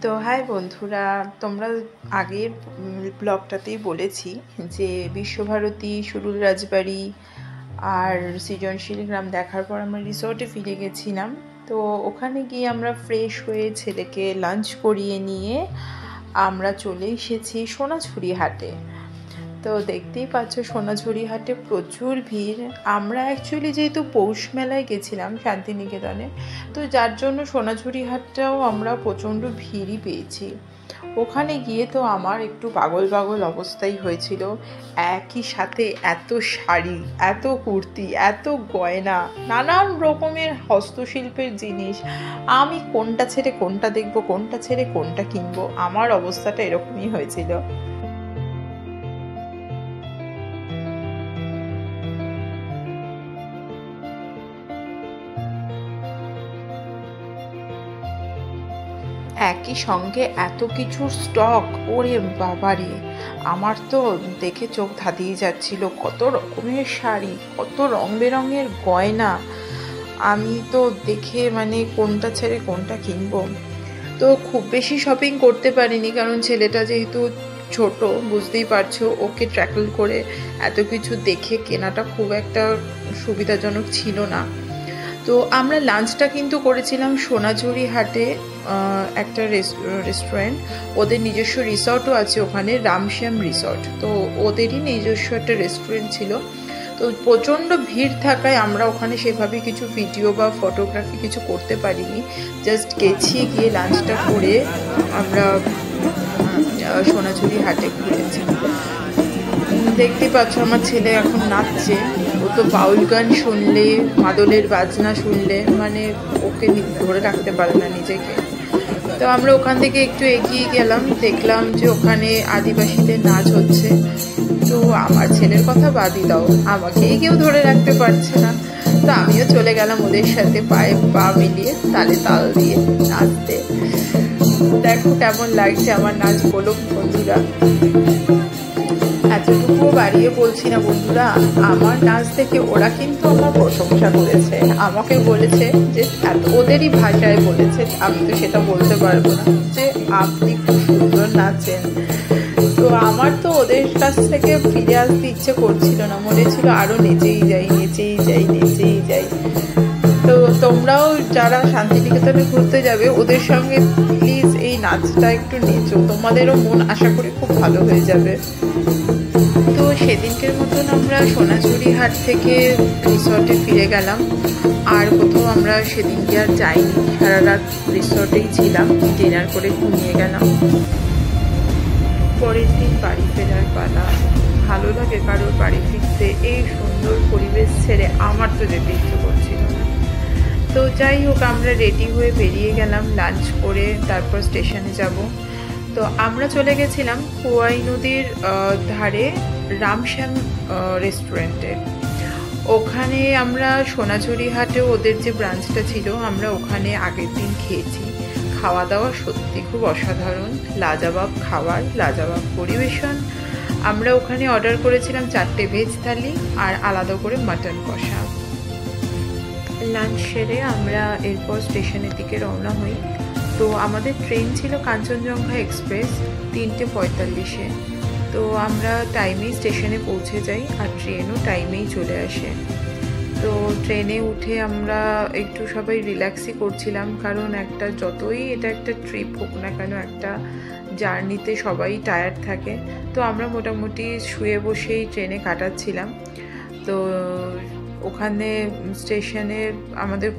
তো হাই বন্ধুরা, তোমরা আগের ব্লগটাতেই বলেছি যে বিশ্বভারতী, সুরুল রাজবাড়ি আর সৃজনশীল গ্রাম দেখার পর আমরা রিসর্টে ফিরে গেছিলাম। তো ওখানে গিয়ে আমরা ফ্রেশ হয়ে ছেলেকে লাঞ্চ করিয়ে নিয়ে আমরা চলে এসেছি সোনাঝুরি হাটে। তো দেখতেই পাচ্ছ সোনাঝুরি হাটে প্রচুর ভিড়। আমরা অ্যাকচুয়ালি যেহেতু পৌষ মেলায় গেছিলাম শান্তিনিকেতনে, তো যার জন্য সোনাঝুরি হাটটাও আমরা প্রচণ্ড ভিড়ই পেয়েছি। ওখানে গিয়ে তো আমার একটু পাগল পাগল অবস্থাই হয়েছিল। একই সাথে এত শাড়ি, এত কুর্তি, এত গয়না, নানান রকমের হস্তশিল্পের জিনিস। আমি কোনটা ছেড়ে কোনটা দেখবো, কোনটা ছেড়ে কোনটা কিনবো, আমার অবস্থাটা এরকমই হয়েছিল। একই সঙ্গে এত কিছুর স্টক, ওরে বাবারে, আমার তো দেখে চোখ ধাঁধিয়ে যাচ্ছিল। কত রকমের শাড়ি, কত রং বেরঙের গয়না, আমি তো দেখে কোনটা ছেড়ে কোনটা কিনবো। তো খুব বেশি শপিং করতে পারিনি, কারণ ছেলেটা যেহেতু ছোট, বুঝতেই পারছো, ওকে ট্র্যাকেল করে এত কিছু দেখে কেনাটা খুব একটা সুবিধাজনক ছিল না। তো আমরা লাঞ্চটা কিন্তু করেছিলাম সোনাঝুরি হাটে একটা রেস্টুরেন্ট, ওদের নিজস্ব রিসর্টও আছে ওখানে, রামশ্যাম রিসর্ট। তো ওদেরই নিজস্ব একটা রেস্টুরেন্ট ছিল। তো প্রচণ্ড ভিড় থাকায় আমরা ওখানে সেভাবে কিছু ভিডিও বা ফটোগ্রাফি কিছু করতে পারিনি। জাস্ট গেছি, গিয়ে লাঞ্চটা করে আমরা সোনাঝুরি হাটে ঘুরেছি। দেখতে পাচ্ছ আমার ছেলে এখন নাচছে। ও তো বাউল গান শুনলে, মাদলের বাজনা শুনলে ওকে ধরে রাখতে পারে না নিজেকে। তো আমরা ওখান থেকে একটু এগিয়ে গেলাম, দেখলাম যে ওখানে আদিবাসীদের নাচ হচ্ছে। তো আমার ছেলের কথা বাদই দাও, আমাকেই কেউ ধরে রাখতে পারছে না। তো আমিও চলে গেলাম ওদের সাথে পায়ে পা মিলিয়ে, তালে তাল দিয়ে নাচতে। দেখো কেমন লাগছে আমার নাচ, বলো বন্ধুরা। এতটুকুও বাড়িয়ে বলছি না বন্ধুরা, আমার নাচ দেখে ওরা কিন্তু আমার প্রশংসা করেছে, আমাকে বলেছে যে ওদেরই ভাষায় বলেছে, আমি তো সেটা বলতে পারবো না, যে আপনি খুব সুন্দর নাচেন। তো আমার তো ওদের কাছ থেকে ফিরে আসতে ইচ্ছে করছিল না, মনে ছিল আরও নেচেই যাই নেচেই যাই নেচেই যাই। তো তোমরাও যারা শান্তিনিকেতনে ঘুরতে যাবে, ওদের সঙ্গে প্লিজ এই নাচটা একটু নেচো, তোমাদেরও মন আশা করি খুব ভালো হয়ে যাবে। তো সেদিনকের মতন আমরা সোনাঝুরি হাট থেকে রিসর্টে ফিরে গেলাম। আর কোথাও আমরা সেদিনকে আর যাইনি, সারা রাত রিসর্টেই ছিলাম, ডিনার করে ঘুমিয়ে গেলাম। পরের দিন বাড়ি ফেরার পালা। ভালো লাগে কারোর বাড়ি ফিরতে, এই সুন্দর পরিবেশ ছেড়ে আমার তো যেতে ইচ্ছে করছিল না। তো যাই হোক, আমরা রেডি হয়ে বেরিয়ে গেলাম লাঞ্চ করে, তারপর স্টেশনে যাব। তো আমরা চলে গেছিলাম কোয়াই নদীর ধারে রামশ্যাম রেস্টুরেন্টে। ওখানে আমরা সোনাঝুরি হাটেও ওদের যে ব্রাঞ্চটা ছিল, আমরা ওখানে আগের দিন খেয়েছি। খাওয়া দাওয়া সত্যি খুব অসাধারণ, লাজবাব খাবার, লাজবাব পরিবেশন। আমরা ওখানে অর্ডার করেছিলাম 4টে ভেজ থালি আর আলাদা করে মাটন কষা। লাঞ্চ সেরে আমরা এরপর স্টেশনের দিকে রওনা হই। তো আমাদের ট্রেন ছিল কাঞ্চনজঙ্ঘা এক্সপ্রেস 3:45-এ। তো আমরা টাইমেই স্টেশনে পৌঁছে যাই, আর ট্রেনও টাইমেই চলে আসে। তো ট্রেনে উঠে আমরা একটু সবাই রিল্যাক্সই করছিলাম, কারণ যতই এটা একটা ট্রিপ হোক না কেন, একটা জার্নিতে সবাই টায়ার্ড থাকে। তো আমরা মোটামুটি শুয়ে বসেই ট্রেনে কাটাচ্ছিলাম। তো ওখানে স্টেশনে আমাদের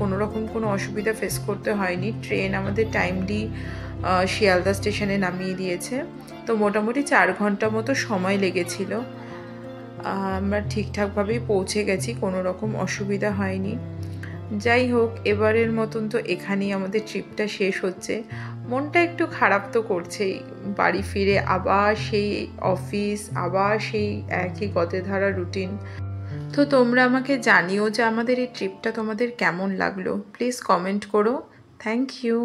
কোনো অসুবিধা ফেস করতে হয়নি। ট্রেন আমাদের টাইমলি শিয়ালদা স্টেশনে নামিয়ে দিয়েছে। তো মোটামুটি 4 ঘন্টা মতো সময় লেগেছিল। আমরা ঠিকঠাকভাবেই পৌঁছে গেছি, কোনো রকম অসুবিধা হয়নি। যাই হোক, এবারের মতন তো এখানেই আমাদের ট্রিপটা শেষ হচ্ছে। মনটা একটু খারাপ তো করছেই, বাড়ি ফিরে আবার সেই অফিস, আবার সেই একই গতে ধারা রুটিন। তো তোমরা আমাকে জানিও যে আমাদের এই ট্রিপটা তোমাদের কেমন লাগলো, প্লিজ কমেন্ট করো। Thank you.